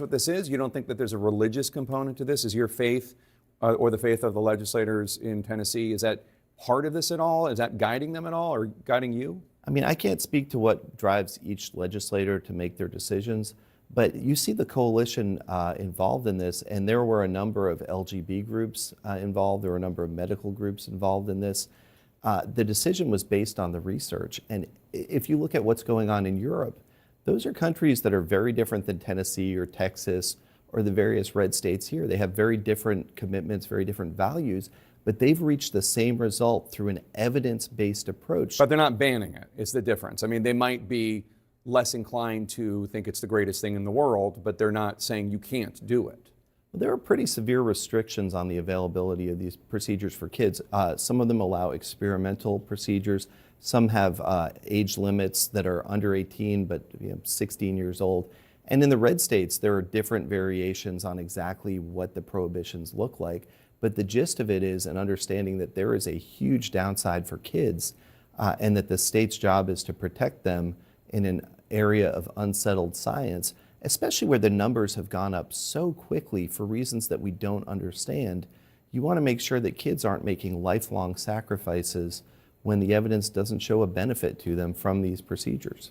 what this is? You don't think that there's a religious component to this? Is your faith or the faith of the legislators in Tennessee, is that part of this at all? Is that guiding them at all or guiding you? I mean, I can't speak to what drives each legislator to make their decisions, but you see the coalition involved in this, and there were a number of LGB groups involved. There were a number of medical groups involved in this. The decision was based on the research. And if you look at what's going on in Europe, those are countries that are very different than Tennessee or Texas or the various red states here. They have very different commitments, very different values, but they've reached the same result through an evidence-based approach. But they're not banning it, is the difference. I mean, they might be less inclined to think it's the greatest thing in the world, but they're not saying you can't do it. There are pretty severe restrictions on the availability of these procedures for kids. Some of them allow experimental procedures. Some have age limits that are under 18, but 16 years old. And in the red states, there are different variations on exactly what the prohibitions look like. But the gist of it is an understanding that there is a huge downside for kids and that the state's job is to protect them in an area of unsettled science, especially where the numbers have gone up so quickly for reasons that we don't understand. You want to make sure that kids aren't making lifelong sacrifices when the evidence doesn't show a benefit to them from these procedures.